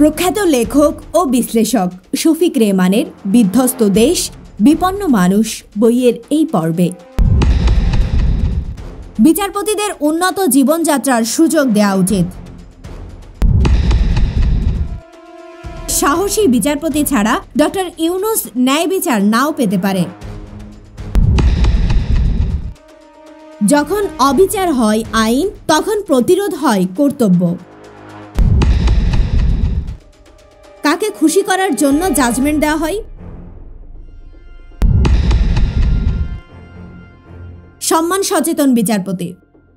প্রখ্যাত লেখক ও বিশ্লেষক শফিক রেহমানের বিধ্বস্ত দেশ বিপন্ন মানুষ বইয়ের এই পর্বে বিচারপতিদের উন্নত জীবনযাত্রার সুযোগ দেওয়া উচিত। সাহসী বিচারপতি ছাড়া ডক্টর ইউনুস ন্যায় বিচার নাও পেতে পারে। যখন অবিচার হয় আইন, তখন প্রতিরোধ হয় কর্তব্য। কাকে খুশি করার জন্য জাজমেন্ট দেওয়া হয়? সম্মান সচেতন বিচারপতি,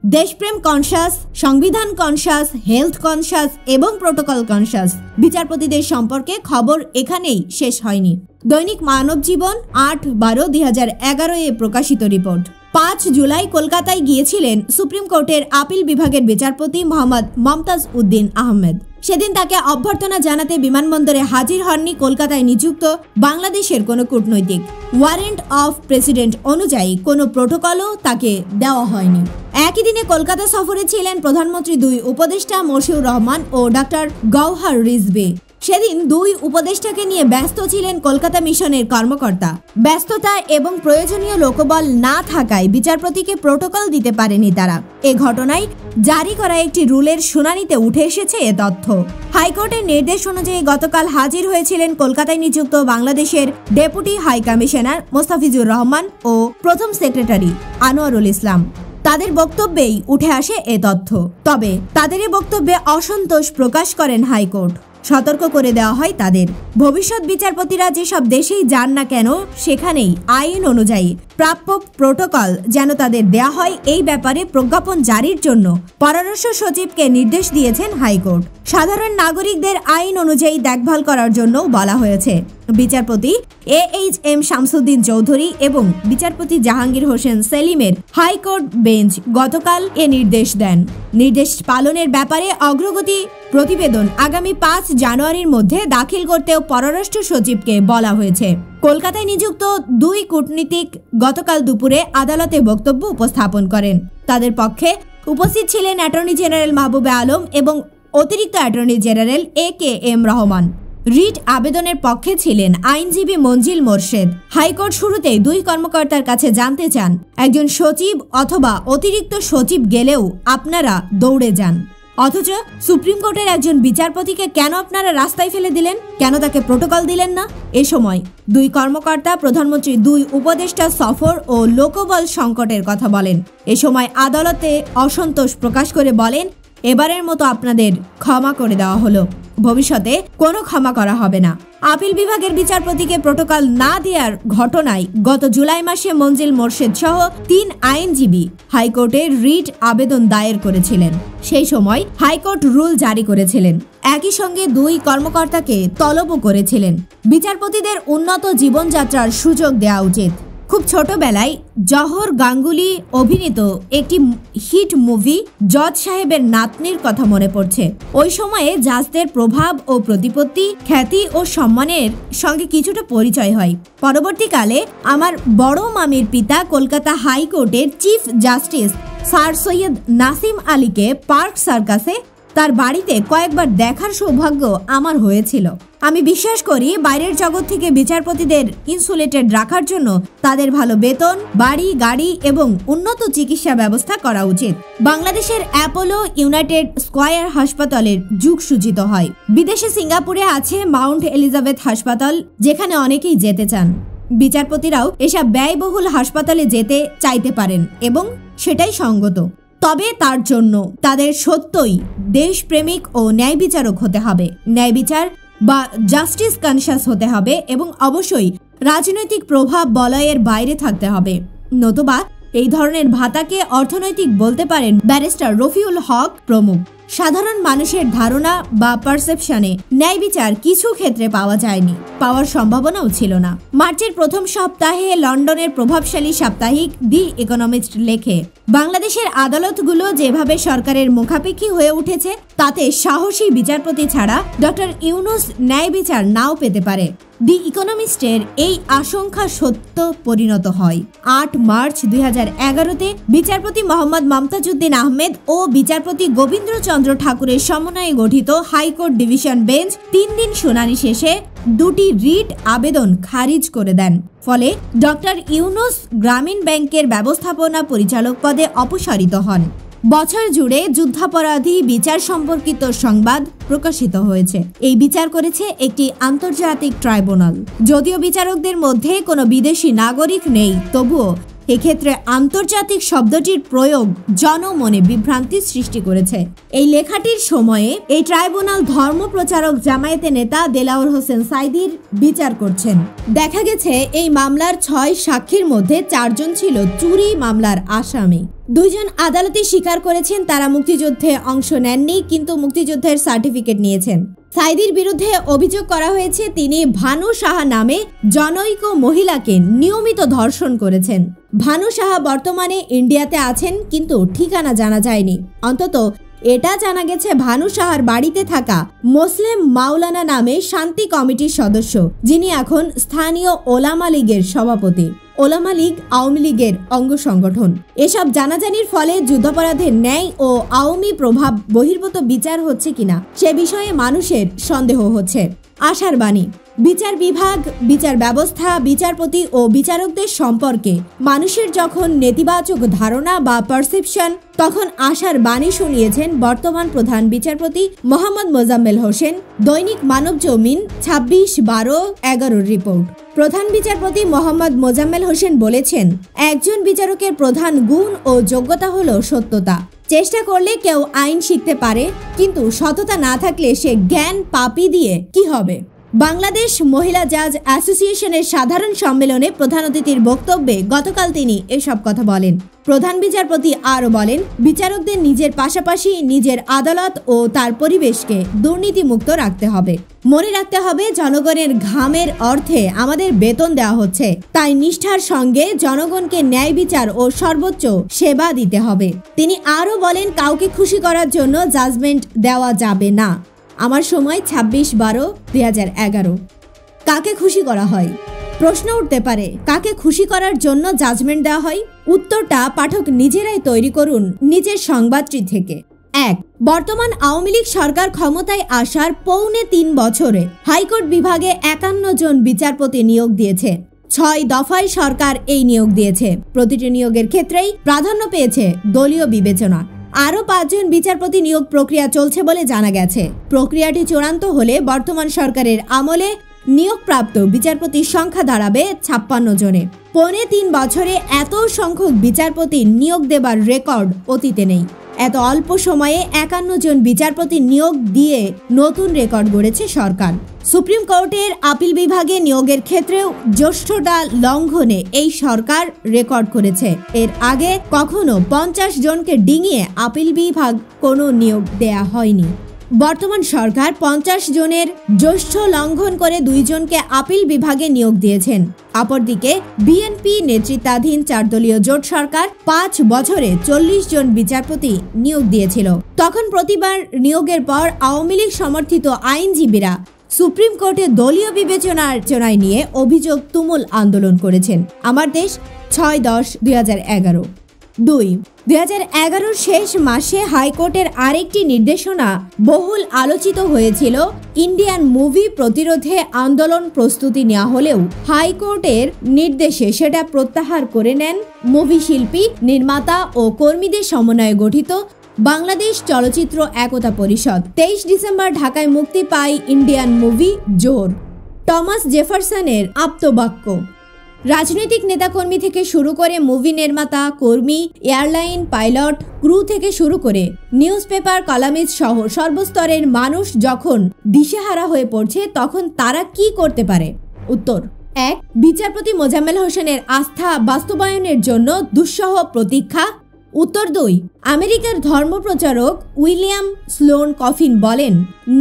দেশপ্রেম কনসাস, সংবিধান কনসাস, হেলথ কনসাস এবং প্রোটোকল কনসাস বিচারপতিদের সম্পর্কে খবর এখানেই শেষ হয়নি। দৈনিক মানব জীবন 8/12/2011 এ প্রকাশিত রিপোর্ট। 5 জুলাই কলকাতায় গিয়েছিলেন সুপ্রিম কোর্টের আপিল বিভাগের বিচারপতি মোহাম্মদ মমতাজ উদ্দিন আহমেদ। সেদিন তাকে অভ্যর্থনা জানাতে বিমানবন্দরে হাজির হননি কলকাতায় নিযুক্ত বাংলাদেশের কোনো কূটনৈতিক। ওয়ারেন্ট অফ প্রেসিডেন্ট অনুযায়ী কোনো প্রোটোকলও তাকে দেওয়া হয়নি। একই দিনে কলকাতা সফরে ছিলেন প্রধানমন্ত্রী 2 উপদেষ্টা মশিউর রহমান ও ডক্টর গওহার রিজভী। সেদিন 2 উপদেষ্টাকে নিয়ে ব্যস্ত ছিলেন কলকাতা মিশনের কর্মকর্তা। ব্যস্ততা এবং প্রয়োজনীয় লোকবল না থাকায় বিচারপতিকে প্রোটোকল দিতে পারেনি তারা। এ ঘটনায় জারি করা একটি রুলের শুনানিতে উঠে এসেছে এ তথ্য। হাইকোর্টের নির্দেশ অনুযায়ী গতকাল হাজির হয়েছিলেন কলকাতায় নিযুক্ত বাংলাদেশের deputy high commissioner Mostafizur Rahman ও প্রথম সেক্রেটারি আনোয়ারুল ইসলাম। তাদের বক্তব্যেই উঠে আসে এ তথ্য। তবে তাদের এই বক্তব্যে অসন্তোষ প্রকাশ করেন হাইকোর্ট। সতর্ক করে দেওয়া হয় তাদের, ভবিষ্যৎ বিচারপতিরা যেসব দেশেই যান না কেন সেখানেই আইন অনুযায়ী প্রাপ্য প্রোটোকল যেন তাদের দেয়া হয়, এই ব্যাপারে প্রজ্ঞাপন জারির জন্য পররাষ্ট্র সচিবকে নির্দেশ দিয়েছেন হাইকোর্ট। সাধারণ নাগরিকদের আইন অনুযায়ী দেখভাল করার জন্যও বলা হয়েছে। বিচারপতি AHM শামসুদ্দিন চৌধুরী এবং বিচারপতি জাহাঙ্গীর হোসেন সেলিমের হাইকোর্ট বেঞ্চ গতকাল এ নির্দেশ দেন। নির্দেশ পালনের ব্যাপারে অগ্রগতি প্রতিবেদন আগামী 5 জানুয়ারির মধ্যে দাখিল করতেও পররাষ্ট্র সচিবকে বলা হয়েছে। কলকাতায় নিযুক্ত 2 কূটনীতিক গতকাল দুপুরে আদালতে বক্তব্য উপস্থাপন করেন। তাদের পক্ষে উপস্থিত ছিলেন অ্যাটর্নি জেনারেল মাহবুবে আলম এবং অতিরিক্ত attorney general AKM Rahman. Writ আবেদনের পক্ষে ছিলেন আইনজীবী মঞ্জিল মোরশেদ। হাইকোর্ট শুরুতেই 2 কর্মকর্তার কাছে জানতে চান, একজন সচিব অথবা অতিরিক্ত সচিব গেলেও আপনারা দৌড়ে যান, অথচ সুপ্রিম কোর্টের একজন বিচারপতিকে কেন আপনারা রাস্তায় ফেলে দিলেন? কেন তাকে প্রোটোকল দিলেন না? এ সময় 2 কর্মকর্তা প্রধানমন্ত্রী 2 উপদেষ্টা সফর ও লোকবল সংকটের কথা বলেন। এ সময় আদালতে অসন্তোষ প্রকাশ করে বলেন, এবারের মতো আপনাদের ক্ষমা করে দেওয়া হলো, ভবিষ্যতে কোনো ক্ষমা করা হবে না। আপিল বিভাগের বিচারপতিকে প্রোটোকল না দেওয়ার ঘটনায় গত জুলাই মাসে মঞ্জিল মোরশেদ সহ 3 আইনজীবী হাইকোর্টে রিট আবেদন দায়ের করেছিলেন। সেই সময় হাইকোর্ট রুল জারি করেছিলেন। একই সঙ্গে 2 কর্মকর্তাকে তলবও করেছিলেন। বিচারপতিদের উন্নত জীবনযাত্রার সুযোগ দেওয়া উচিত। খুব ছোটবেলায় জহর গাঙ্গুলি অভিনীত একটি হিট মুভি জজ সাহেবের নাতনির কথা মনে পড়ছে। ওই সময়ে জাজদের প্রভাব ও প্রতিপত্তি, খ্যাতি ও সম্মানের সঙ্গে কিছুটা পরিচয় হয়। পরবর্তীকালে আমার বড় মামির পিতা কলকাতা হাইকোর্টের chief justice sir Syed Nasim আলীকে পার্ক সার্কাসে তার বাড়িতে কয়েকবার দেখার সৌভাগ্য আমার হয়েছিল। আমি বিশ্বাস করি বাইরের জগৎ থেকে বিচারপতিদের ইনসুলেটেড রাখার জন্য তাদের ভালো বেতন, বাড়ি, গাড়ি এবং উন্নত চিকিৎসা ব্যবস্থা করা উচিত। বাংলাদেশের অ্যাপোলো ইউনাইটেড স্কয়ার হাসপাতালের যুগ সূচিত হয়। বিদেশে সিঙ্গাপুরে আছে মাউন্ট এলিজাবেথ হাসপাতাল, যেখানে অনেকেই যেতে চান। বিচারপতিরাও এসব ব্যয়বহুল হাসপাতালে যেতে চাইতে পারেন এবং সেটাই সঙ্গত। তবে তার জন্য তাদের সত্যই দেশপ্রেমিক ও ন্যায় বিচারক হতে হবে, ন্যায় বিচার বা জাস্টিস কনসাস হতে হবে এবং অবশ্যই রাজনৈতিক প্রভাব বলয়ের বাইরে থাকতে হবে। নতুবা এই ধরনের ভাতাকে অর্থনৈতিক বলতে পারেন ব্যারিস্টার রফিউল হক প্রমুখ। সাধারণ মানুষের ধারণা বা পারসেপশনে ন্যায় বিচার কিছু ক্ষেত্রে পাওয়া যায়নি, পাওয়ার সম্ভাবনাও ছিল না। মার্চের প্রথম সপ্তাহে লন্ডনের প্রভাবশালী সাপ্তাহিক দি ইকোনমিস্ট লেখে, বাংলাদেশের আদালতগুলো যেভাবে সরকারের মুখাপেক্ষী হয়ে উঠেছে তাতে সাহসী বিচারপতি ছাড়া ডক্টর ইউনুস ন্যায় বিচার নাও পেতে পারে। দি ইকোনমিস্টের এই আশঙ্কা সত্য পরিণত হয়। 8 মার্চ 2011-তে বিচারপতি মোহাম্মদ মমতাজউদ্দিন আহমেদ ও বিচারপতি গোবিন্দ্রচন্দ্র ঠাকুরের সমন্বয়ে গঠিত হাইকোর্ট ডিভিশন বেঞ্চ 3 দিন শুনানি শেষে 2টি রিট আবেদন খারিজ করে দেন। ফলে ডক্টর ইউনুস গ্রামীণ ব্যাংকের ব্যবস্থাপনা পরিচালক পদে অপসারিত হন। বছর জুড়ে যুদ্ধাপরাধী বিচার সম্পর্কিত সংবাদ প্রকাশিত হয়েছে। এই বিচার করেছে একটি আন্তর্জাতিক ট্রাইব্যুনাল। যদিও বিচারকদের মধ্যে কোনো বিদেশি নাগরিক নেই, তবুও এক্ষেত্রে আন্তর্জাতিক শব্দটির প্রয়োগ জনমনে বিভ্রান্তি সৃষ্টি করেছে। এই লেখাটির সময়ে এই ট্রাইব্যুনাল ধর্ম প্রচারক জামায়াতের নেতা দেলাওয়ার হোসেন সাঈদীর বিচার করছেন। দেখা গেছে এই মামলার 6 সাক্ষীর মধ্যে 4 জন ছিল চুরি মামলার আসামি। 2 জন আদালতে স্বীকার করেছেন তারা মুক্তিযুদ্ধে অংশ নেননি, কিন্তু মুক্তিযুদ্ধের সার্টিফিকেট নিয়েছেন। সাঈদীর বিরুদ্ধে অভিযোগ করা হয়েছে তিনি ভানু সাহা নামে জনৈক মহিলাকে নিয়মিত ধর্ষণ করেছেন। ভানু সাহা বর্তমানে ইন্ডিয়াতে আছেন, কিন্তু ঠিকানা জানা যায়নি। অন্তত এটা জানা গেছে ভানু সাহার বাড়িতে থাকা মুসলিম মাওলানা নামে শান্তি কমিটির সদস্য, যিনি এখন স্থানীয় ওলামা লীগের সভাপতি। ওলামা লীগ আওয়ামী লীগের অঙ্গ সংগঠন। এসব জানাজানির ফলে যুদ্ধাপরাধের ন্যায় ও আওয়ামী প্রভাব বহির্ভূত বিচার হচ্ছে কিনা সে বিষয়ে মানুষের সন্দেহ হচ্ছে। আশার বাণী। বিচার বিভাগ, বিচার ব্যবস্থা, বিচারপতি ও বিচারকদের সম্পর্কে মানুষের যখন নেতিবাচক ধারণা বা পারসেপশন, তখন আশার বাণী শুনিয়েছেন বর্তমান প্রধান বিচারপতি মোহাম্মদ মোজাম্মেল হোসেন। দৈনিক মানব জমিন 26/12/11 রিপোর্ট। প্রধান বিচারপতি মোহাম্মদ মোজাম্মেল হোসেন বলেছেন, একজন বিচারকের প্রধান গুণ ও যোগ্যতা হলো সত্যতা। চেষ্টা করলে কেউ আইন শিখতে পারে, কিন্তু সততা না থাকলে সে জ্ঞান পাপি দিয়ে কি হবে। বাংলাদেশ মহিলা জাজ অ্যাসোসিয়েশনের সাধারণ সম্মেলনে প্রধান অতিথির বক্তব্যে গতকাল তিনি এসব কথা বলেন। প্রধান বিচারপতি আরও বলেন, বিচারকদের নিজের পাশাপাশি নিজের আদালত ও তার পরিবেশকে দুর্নীতিমুক্ত রাখতে হবে। মনে রাখতে হবে, জনগণের ঘামের অর্থে আমাদের বেতন দেওয়া হচ্ছে, তাই নিষ্ঠার সঙ্গে জনগণকে ন্যায় বিচার ও সর্বোচ্চ সেবা দিতে হবে। তিনি আরও বলেন, কাউকে খুশি করার জন্য জাজমেন্ট দেওয়া যাবে না। আমার সময় 26/12/2011। কাকে খুশি করা হয়? প্রশ্ন উঠতে পারে, কাকে খুশি করার জন্য জাজমেন্ট দেওয়া হয়? উত্তরটা পাঠক নিজেরাই তৈরি করুন নিজের সংবাদটি থেকে। 1. বর্তমান আওয়ামী লীগ সরকার ক্ষমতায় আসার 3.25 বছরে হাইকোর্ট বিভাগে 51 জন বিচারপতি নিয়োগ দিয়েছে। 6 দফায় সরকার এই নিয়োগ দিয়েছে। প্রতিটি নিয়োগের ক্ষেত্রেই প্রাধান্য পেয়েছে দলীয় বিবেচনা। আরও 5 জন বিচারপতি নিয়োগ প্রক্রিয়া চলছে বলে জানা গেছে। প্রক্রিয়াটি চূড়ান্ত হলে বর্তমান সরকারের আমলে নিয়োগপ্রাপ্ত বিচারপতির সংখ্যা দাঁড়াবে 56 জনে। 3.25 বছরে এত সংখ্যক বিচারপতি নিয়োগ দেবার রেকর্ড অতীতে নেই। এত অল্প সময়ে 51 জন বিচারপতি নিয়োগ দিয়ে নতুন রেকর্ড গড়েছে সরকার। সুপ্রিম কোর্টের আপিল বিভাগে নিয়োগের ক্ষেত্রেও জ্যেষ্ঠতা লঙ্ঘনে এই সরকার রেকর্ড করেছে। এর আগে কখনো 50 জনকে ডিঙিয়ে আপিল বিভাগ কোনো নিয়োগ দেয়া হয়নি। বর্তমান সরকার 50 জনের জ্যেষ্ঠ লঙ্ঘন করে 2 জনকে আপিল বিভাগে নিয়োগ দিয়েছেন। অপরদিকে বিএনপি নেতৃত্বাধীন 4 দলীয় জোট সরকার 5 বছরে 40 জন বিচারপতি নিয়োগ দিয়েছিল। তখন প্রতিবার নিয়োগের পর আওয়ামী লীগ সমর্থিত আইনজীবীরা সুপ্রিম কোর্টে দলীয় বিবেচনার নিয়ে অভিযোগ তুমুল আন্দোলন করেছেন। আমার দেশ 6/10/2011। 2. 2011 শেষ মাসে হাইকোর্টের আরেকটি নির্দেশনা বহুল আলোচিত হয়েছিল। ইন্ডিয়ান মুভি প্রতিরোধে আন্দোলন প্রস্তুতি নেওয়া হলেও হাইকোর্টের নির্দেশে সেটা প্রত্যাহার করে নেন মুভি শিল্পী, নির্মাতা ও কর্মীদের সমন্বয়ে গঠিত বাংলাদেশ চলচ্চিত্র একতা পরিষদ। 23 ডিসেম্বর ঢাকায় মুক্তি পায় ইন্ডিয়ান মুভি জোর। টমাস জেফারসনের আপ্তবাক্য। রাজনৈতিক নেতাকর্মী থেকে শুরু করে মুভি নির্মাতা, কর্মী, এয়ারলাইন পাইলট, ক্রু থেকে শুরু করে নিউজ পেপার কলামিস্ট সহ সর্বস্তরের মানুষ যখন দিশেহারা হয়ে পড়ছে, তখন তারা কি করতে পারে? উত্তর: 1. বিচারপতি মোজাম্মেল হোসেনের আস্থা বাস্তবায়নের জন্য দুঃসহ প্রতীক্ষা। উত্তর 2. আমেরিকার ধর্মপ্রচারক উইলিয়াম স্লোন কফিন বলেন,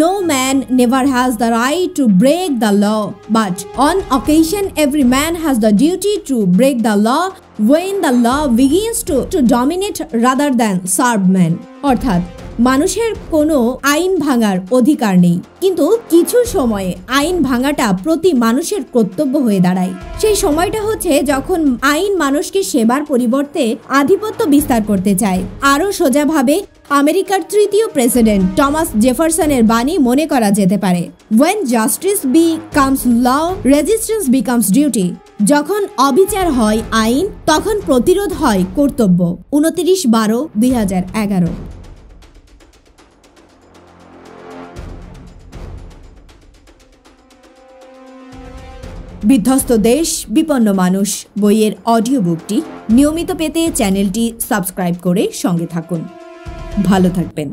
"No man never has the right to break the law, but on occasion every man has the duty to break the law when the law begins to dominate rather than serve man." অর্থাৎ মানুষের কোনো আইন ভাঙার অধিকার নেই, কিন্তু কিছু সময়ে আইন ভাঙাটা প্রতি মানুষের কর্তব্য হয়ে দাঁড়ায়। সেই সময়টা হচ্ছে যখন আইন মানুষকে সেবার পরিবর্তে আধিপত্য বিস্তার করতে চায়। আরও সোজাভাবে আমেরিকার তৃতীয় প্রেসিডেন্ট টমাস জেফারসনের বাণী মনে করা যেতে পারে, When justice becomes law, resistance becomes duty. যখন অবিচার হয় আইন, তখন প্রতিরোধ হয় কর্তব্য। 29/12/2011। বিধ্বস্ত দেশ, বিপন্ন মানুষ বইয়ের অডিও বুকটি নিয়মিত পেতে চ্যানেলটি সাবস্ক্রাইব করে সঙ্গে থাকুন। ভালো থাকবেন।